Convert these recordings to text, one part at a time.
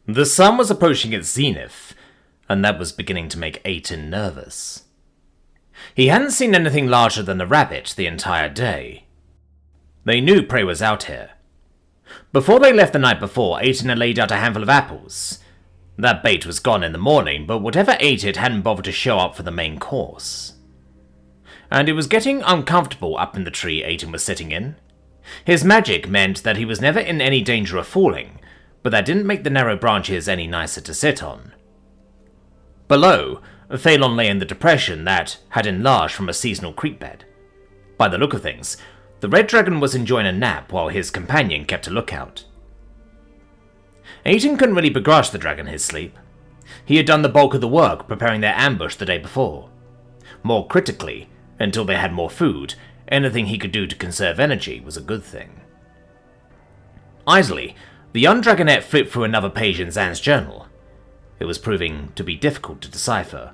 The sun was approaching its zenith, and that was beginning to make Aiton nervous. He hadn't seen anything larger than a rabbit the entire day. They knew prey was out here. Before they left the night before, Aiton had laid out a handful of apples. That bait was gone in the morning, but whatever ate it hadn't bothered to show up for the main course. And it was getting uncomfortable up in the tree Aiton was sitting in. His magic meant that he was never in any danger of falling, but that didn't make the narrow branches any nicer to sit on. Below, Phelan lay in the depression that had enlarged from a seasonal creek bed. By the look of things, the red dragon was enjoying a nap while his companion kept a lookout. Aiton couldn't really begrudge the dragon his sleep. He had done the bulk of the work preparing their ambush the day before. More critically, until they had more food, anything he could do to conserve energy was a good thing. Idly, the young dragonette flipped through another page in Zan's journal. It was proving to be difficult to decipher.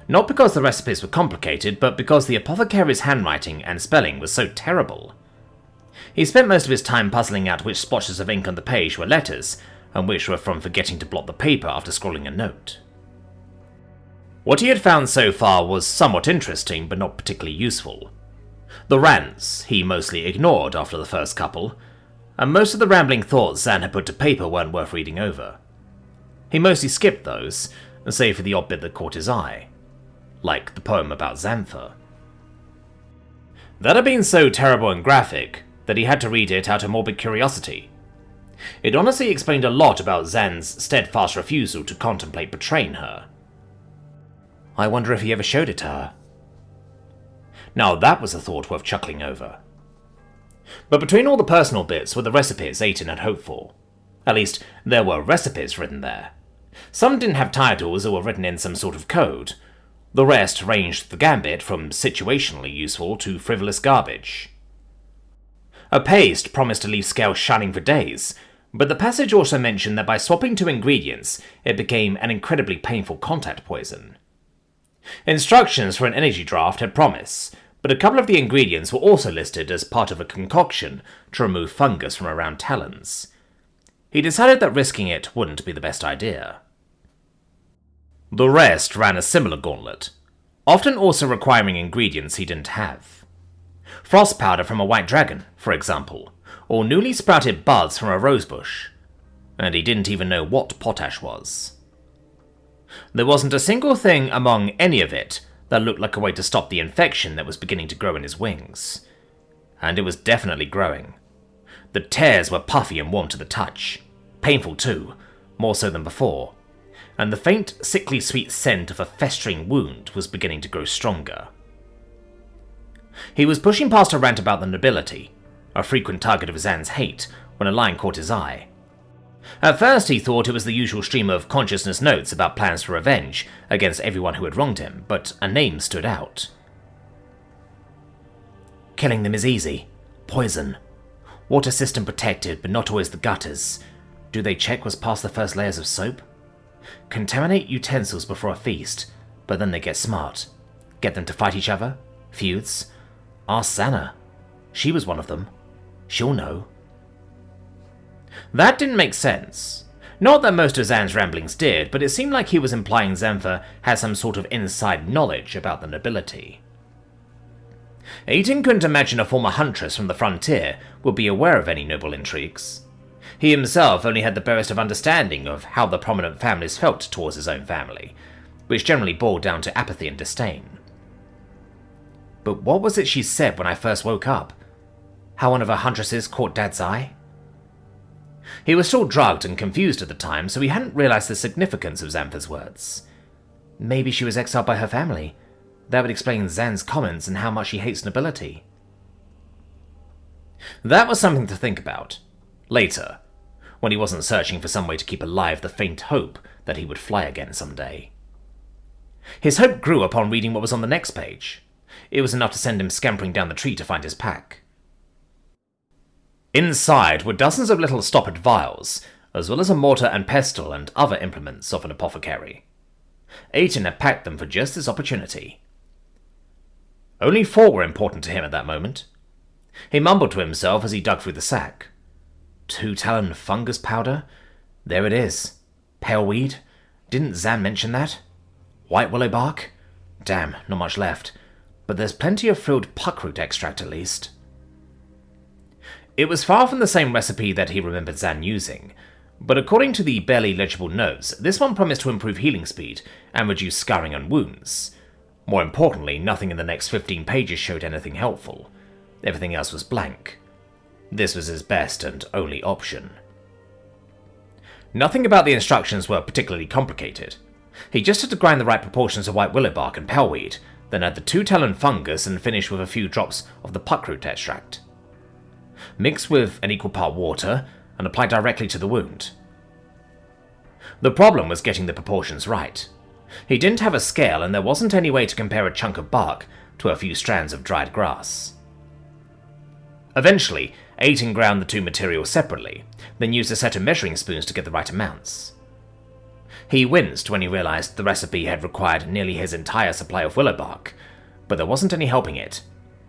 Not because the recipes were complicated, but because the apothecary's handwriting and spelling was so terrible. He spent most of his time puzzling out which splotches of ink on the page were letters, and which were from forgetting to blot the paper after scrawling a note. What he had found so far was somewhat interesting, but not particularly useful. The rants he mostly ignored after the first couple, and most of the rambling thoughts Zan had put to paper weren't worth reading over. He mostly skipped those, save for the odd bit that caught his eye, like the poem about Xantha. That had been so terrible and graphic that he had to read it out of morbid curiosity. It honestly explained a lot about Zan's steadfast refusal to contemplate betraying her. I wonder if he ever showed it to her. Now that was a thought worth chuckling over. But between all the personal bits were the recipes Aiton had hoped for. At least, there were recipes written there. Some didn't have titles or were written in some sort of code. The rest ranged the gambit from situationally useful to frivolous garbage. A paste promised to leave scales shining for days, but the passage also mentioned that by swapping two ingredients, it became an incredibly painful contact poison. Instructions for an energy draft had promise, but a couple of the ingredients were also listed as part of a concoction to remove fungus from around talons. He decided that risking it wouldn't be the best idea. The rest ran a similar gauntlet, often also requiring ingredients he didn't have. Frost powder from a white dragon, for example, or newly sprouted buds from a rosebush, and he didn't even know what potash was. There wasn't a single thing among any of it that looked like a way to stop the infection that was beginning to grow in his wings. And it was definitely growing. The tears were puffy and warm to the touch, painful too, more so than before, and the faint, sickly sweet scent of a festering wound was beginning to grow stronger. He was pushing past a rant about the nobility, a frequent target of Zan's hate, when a line caught his eye. At first he thought it was the usual stream of consciousness notes about plans for revenge against everyone who had wronged him, but a name stood out. Killing them is easy. Poison. Water system protected, but not always the gutters. Do they check what's past the first layers of soap? Contaminate utensils before a feast, but then they get smart. Get them to fight each other? Feuds? Ask Xana. She was one of them. She'll know. That didn't make sense. Not that most of Zan's ramblings did, but it seemed like he was implying Xantha had some sort of inside knowledge about the nobility. Aiton couldn't imagine a former huntress from the frontier would be aware of any noble intrigues. He himself only had the barest of understanding of how the prominent families felt towards his own family, which generally boiled down to apathy and disdain. But what was it she said when I first woke up? How one of her huntresses caught Dad's eye? He was still drugged and confused at the time, so he hadn't realized the significance of Xantha's words. Maybe she was exiled by her family. That would explain Zan's comments and how much he hates nobility. That was something to think about. Later, when he wasn't searching for some way to keep alive the faint hope that he would fly again someday. His hope grew upon reading what was on the next page. It was enough to send him scampering down the tree to find his pack. Inside were dozens of little stoppered vials, as well as a mortar and pestle and other implements of an apothecary. Aiton had packed them for just this opportunity. Only 4 were important to him at that moment. He mumbled to himself as he dug through the sack. 2 talon fungus powder? There it is. Paleweed? Didn't Zan mention that? White willow bark? Damn, not much left. But there's plenty of frilled puckroot extract at least. It was far from the same recipe that he remembered Zan using, but according to the barely legible notes, this one promised to improve healing speed and reduce scarring on wounds. More importantly, nothing in the next 15 pages showed anything helpful. Everything else was blank. This was his best and only option. Nothing about the instructions were particularly complicated. He just had to grind the right proportions of white willow bark and paleweed, then add the 2-talon fungus and finish with a few drops of the puckroot extract. Mix with an equal part water and apply directly to the wound. The problem was getting the proportions right. He didn't have a scale and there wasn't any way to compare a chunk of bark to a few strands of dried grass. Eventually, Aiton ground the two materials separately, then used a set of measuring spoons to get the right amounts. He winced when he realized the recipe had required nearly his entire supply of willow bark, but there wasn't any helping it.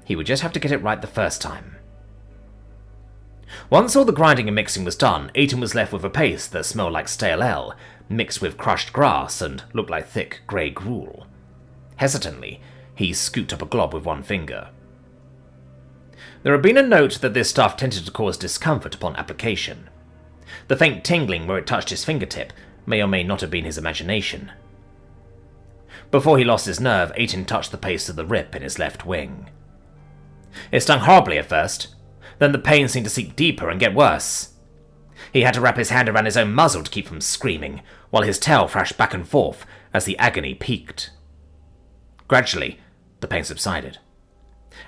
He would just have to get it right the first time. Once all the grinding and mixing was done, Aiton was left with a paste that smelled like stale ale, mixed with crushed grass and looked like thick grey gruel. Hesitantly, he scooped up a glob with one finger. There had been a note that this stuff tended to cause discomfort upon application. The faint tingling where it touched his fingertip may or may not have been his imagination. Before he lost his nerve, Aiton touched the paste of the rip in his left wing. It stung horribly at first, then the pain seemed to seep deeper and get worse. He had to wrap his hand around his own muzzle to keep from screaming, while his tail thrashed back and forth as the agony peaked. Gradually, the pain subsided.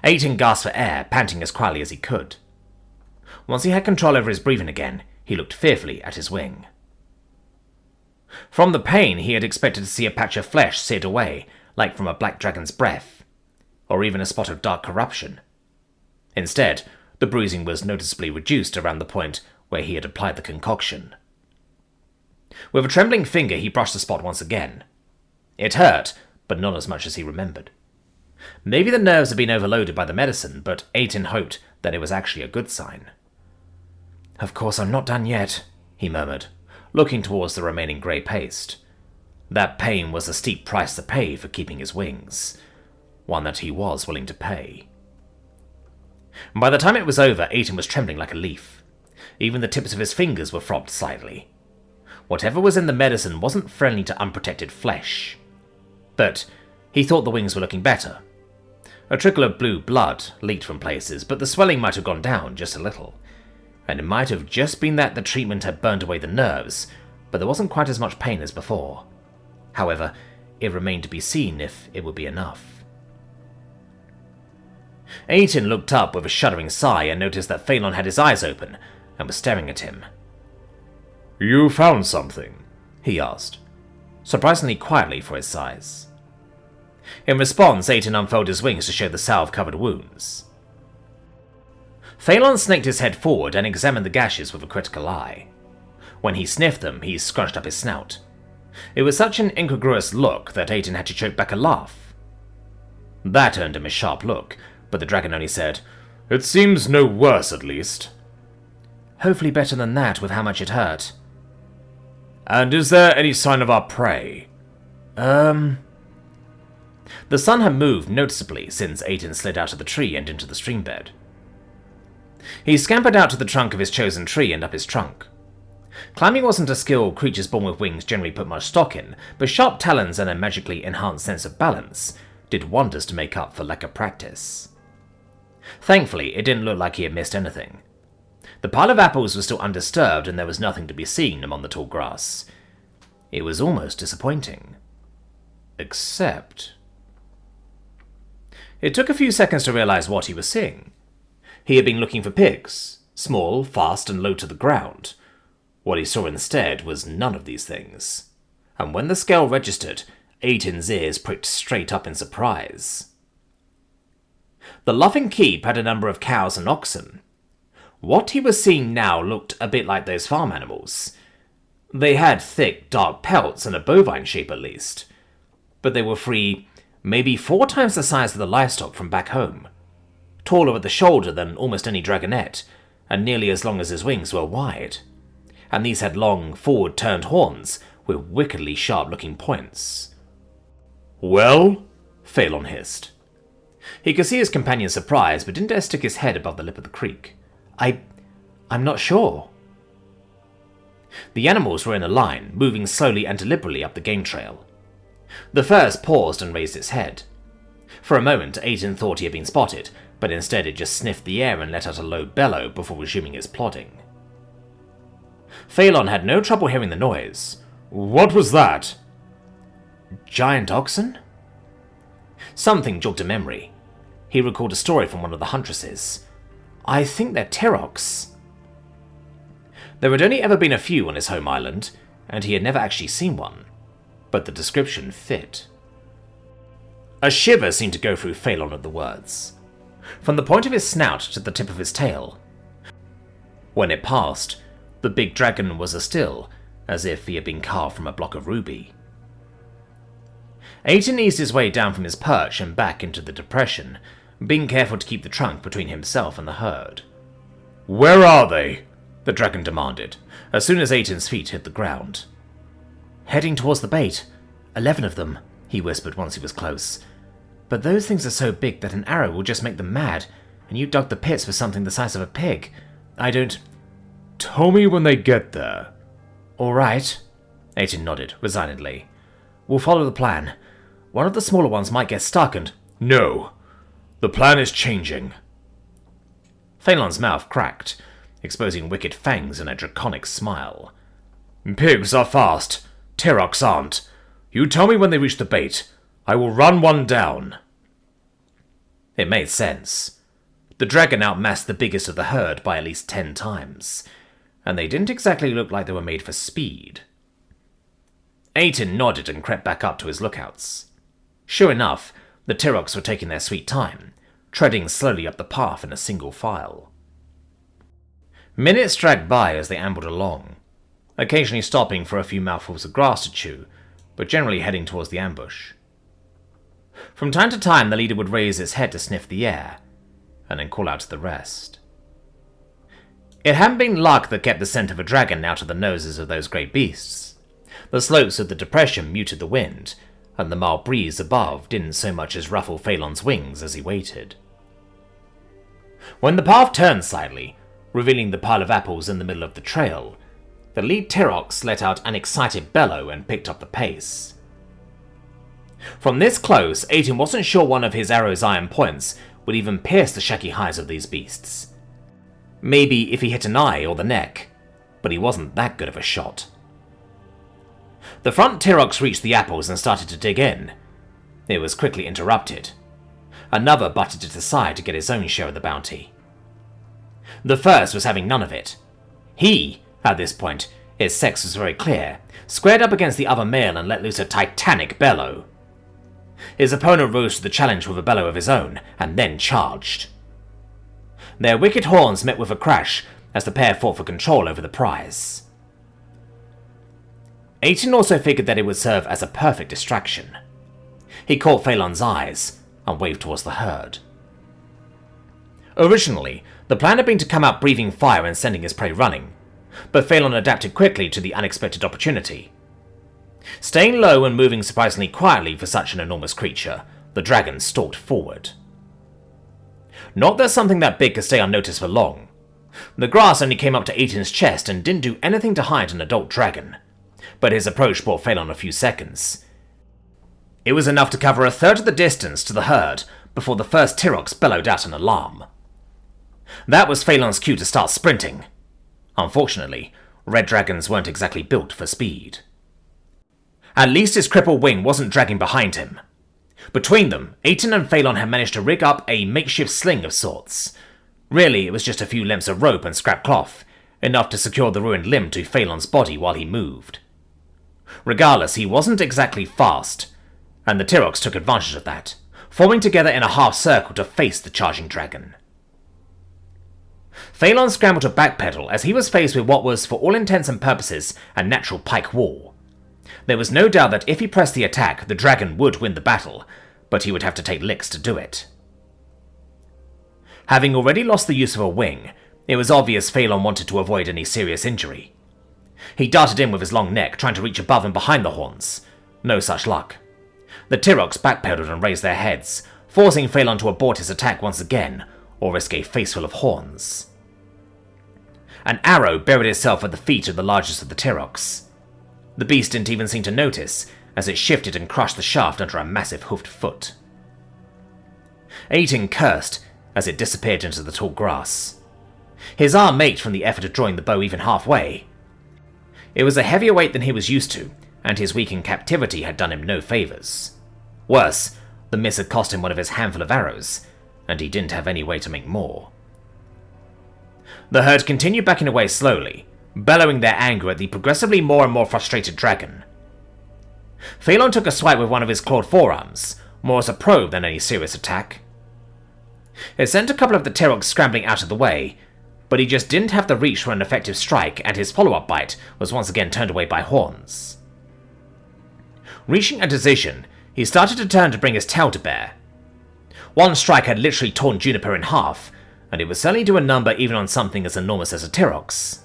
Aiton gasped for air, panting as quietly as he could. Once he had control over his breathing again, he looked fearfully at his wing. From the pain, he had expected to see a patch of flesh seared away, like from a black dragon's breath, or even a spot of dark corruption. Instead, the bruising was noticeably reduced around the point where he had applied the concoction. With a trembling finger, he brushed the spot once again. It hurt, but not as much as he remembered. Maybe the nerves had been overloaded by the medicine, but Aiton hoped that it was actually a good sign. "Of course I'm not done yet," he murmured, looking towards the remaining grey paste. That pain was a steep price to pay for keeping his wings, one that he was willing to pay. By the time it was over, Aiton was trembling like a leaf. Even the tips of his fingers were throbbed slightly. Whatever was in the medicine wasn't friendly to unprotected flesh. But he thought the wings were looking better. A trickle of blue blood leaked from places, but the swelling might have gone down just a little. And it might have just been that the treatment had burned away the nerves, but there wasn't quite as much pain as before. However, it remained to be seen if it would be enough. Aiton looked up with a shuddering sigh and noticed that Phelan had his eyes open and was staring at him. "You found something?" he asked, surprisingly quietly for his size. In response, Aiton unfolded his wings to show the salve-covered wounds. Phelan snaked his head forward and examined the gashes with a critical eye. When he sniffed them, he scrunched up his snout. It was such an incongruous look that Aiton had to choke back a laugh. That earned him a sharp look, but the dragon only said, "It seems no worse, at least." "Hopefully better than that, with how much it hurt." "And is there any sign of our prey?" The sun had moved noticeably since Aiton slid out of the tree and into the stream bed. He scampered out to the trunk of his chosen tree and up his trunk. Climbing wasn't a skill creatures born with wings generally put much stock in, but sharp talons and a magically enhanced sense of balance did wonders to make up for lack of practice. Thankfully, it didn't look like he had missed anything. The pile of apples was still undisturbed and there was nothing to be seen among the tall grass. It was almost disappointing. Except... It took a few seconds to realize what he was seeing. He had been looking for pigs, small, fast, and low to the ground. What he saw instead was none of these things. And when the scale registered, Aiton's ears pricked straight up in surprise. The Luffing Keep had a number of cows and oxen. What he was seeing now looked a bit like those farm animals. They had thick, dark pelts and a bovine shape at least. But they were 3, maybe 4 times the size of the livestock from back home. Taller at the shoulder than almost any dragonet, and nearly as long as his wings were wide. And these had long, forward-turned horns, with wickedly sharp-looking points. "Well?" Phelan hissed. He could see his companion's surprise, but didn't dare stick his head above the lip of the creek. I'm not sure." The animals were in a line, moving slowly and deliberately up the game trail. The first paused and raised its head. For a moment, Aidan thought he had been spotted, but instead it just sniffed the air and let out a low bellow before resuming its plodding. Phelan had no trouble hearing the noise. "What was that?" "Giant oxen?" Something jogged a memory. He recalled a story from one of the huntresses. "I think they're Tyroks." There had only ever been a few on his home island, and he had never actually seen one, but the description fit. A shiver seemed to go through Phelan at the words. From the point of his snout to the tip of his tail. When it passed, the big dragon was as still as if he had been carved from a block of ruby. Aidan eased his way down from his perch and back into the depression, being careful to keep the trunk between himself and the herd. "Where are they?" the dragon demanded, as soon as Aidan's feet hit the ground. "Heading towards the bait. 11 of them," he whispered once he was close. "But those things are so big that an arrow will just make them mad, and you dug the pits for something the size of a pig. I don't—" "Tell me when they get there." "All right," Aidan nodded resignedly. "We'll follow the plan. One of the smaller ones might get stuck and—" "No. The plan is changing." Phelan's mouth cracked, exposing wicked fangs and a draconic smile. "Pigs are fast. Tyroks aren't. You tell me when they reach the bait. I will run one down." It made sense. The dragon outmassed the biggest of the herd by at least 10 times, and they didn't exactly look like they were made for speed. Aidan nodded and crept back up to his lookouts. Sure enough, the Tyroks were taking their sweet time, treading slowly up the path in a single file. Minutes dragged by as they ambled along, occasionally stopping for a few mouthfuls of grass to chew, but generally heading towards the ambush. From time to time, the leader would raise its head to sniff the air, and then call out to the rest. It hadn't been luck that kept the scent of a dragon out of the noses of those great beasts. The slopes of the depression muted the wind, and the mild breeze above didn't so much as ruffle Phelan's wings as he waited. When the path turned slightly, revealing the pile of apples in the middle of the trail, the lead Tyroks let out an excited bellow and picked up the pace. From this close, Aidan wasn't sure one of his arrow's iron points would even pierce the shaggy hides of these beasts. Maybe if he hit an eye or the neck, but he wasn't that good of a shot. The front Tyroks reached the apples and started to dig in. It was quickly interrupted. Another butted it aside to get his own share of the bounty. The first was having none of it. He, at this point, his sex was very clear, squared up against the other male and let loose a titanic bellow. His opponent rose to the challenge with a bellow of his own, and then charged. Their wicked horns met with a crash as the pair fought for control over the prize. Aidan also figured that it would serve as a perfect distraction. He caught Phelan's eyes and waved towards the herd. Originally, the plan had been to come out breathing fire and sending his prey running, but Phelan adapted quickly to the unexpected opportunity. Staying low and moving surprisingly quietly for such an enormous creature, the dragon stalked forward. Not that something that big could stay unnoticed for long. The grass only came up to Aidan's chest and didn't do anything to hide an adult dragon, but his approach brought Phelan a few seconds. It was enough to cover a third of the distance to the herd before the first Tyroks bellowed out an alarm. That was Phelan's cue to start sprinting. Unfortunately, red dragons weren't exactly built for speed. At least his crippled wing wasn't dragging behind him. Between them, Aidan and Phelan had managed to rig up a makeshift sling of sorts. Really, it was just a few lengths of rope and scrap cloth, enough to secure the ruined limb to Phelan's body while he moved. Regardless, he wasn't exactly fast, and the Tyroks took advantage of that, forming together in a half circle to face the charging dragon. Phelan scrambled to backpedal as he was faced with what was, for all intents and purposes, a natural pike wall. There was no doubt that if he pressed the attack, the dragon would win the battle, but he would have to take licks to do it. Having already lost the use of a wing, it was obvious Phelan wanted to avoid any serious injury. He darted in with his long neck, trying to reach above and behind the horns. No such luck. The Tyroks backpedaled and raised their heads, forcing Phelan to abort his attack once again, or risk a faceful of horns. An arrow buried itself at the feet of the largest of the Tyroks. The beast didn't even seem to notice, as it shifted and crushed the shaft under a massive hoofed foot. Aiden cursed as it disappeared into the tall grass. His arm ached from the effort of drawing the bow even halfway. It was a heavier weight than he was used to, and his week in captivity had done him no favours. Worse, the miss had cost him one of his handful of arrows, and he didn't have any way to make more. The herd continued backing away slowly, bellowing their anger at the progressively more and more frustrated dragon. Phelan took a swipe with one of his clawed forearms, more as a probe than any serious attack. It sent a couple of the Tyroks scrambling out of the way, but he just didn't have the reach for an effective strike, and his follow-up bite was once again turned away by horns. Reaching a decision, he started to turn to bring his tail to bear. One strike had literally torn Juniper in half, and it would certainly do a number even on something as enormous as a Tyroks.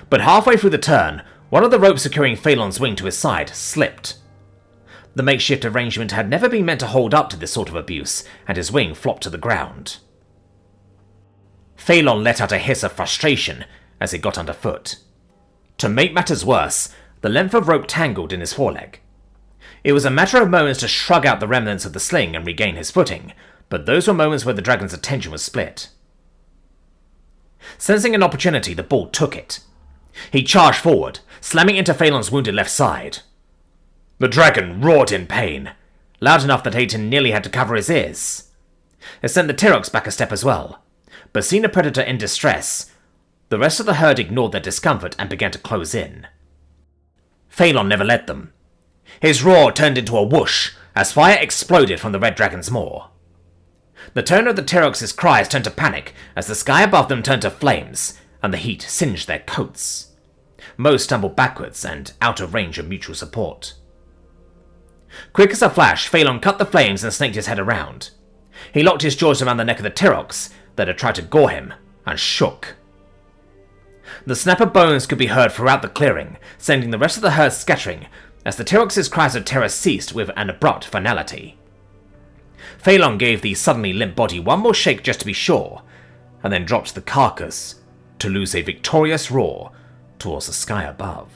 But halfway through the turn, one of the ropes securing Phelan's wing to his side slipped. The makeshift arrangement had never been meant to hold up to this sort of abuse, and his wing flopped to the ground. Phelan let out a hiss of frustration as it got underfoot. To make matters worse, the length of rope tangled in his foreleg. It was a matter of moments to shrug out the remnants of the sling and regain his footing, but those were moments where the dragon's attention was split. Sensing an opportunity, the bull took it. He charged forward, slamming into Phelan's wounded left side. The dragon roared in pain, loud enough that Aiden nearly had to cover his ears. It sent the Tyroks back a step as well, but seeing a predator in distress, the rest of the herd ignored their discomfort and began to close in. Phelan never led them. His roar turned into a whoosh as fire exploded from the red dragon's maw. The tone of the Tyroks' cries turned to panic as the sky above them turned to flames, and the heat singed their coats. Most stumbled backwards and out of range of mutual support. Quick as a flash, Phelan cut the flames and snaked his head around. He locked his jaws around the neck of the Tyroks that had tried to gore him, and shook. The snap of bones could be heard throughout the clearing, sending the rest of the herd scattering, as the Tyroks' cries of terror ceased with an abrupt finality. Phelan gave the suddenly limp body one more shake just to be sure, and then dropped the carcass to lose a victorious roar towards the sky above.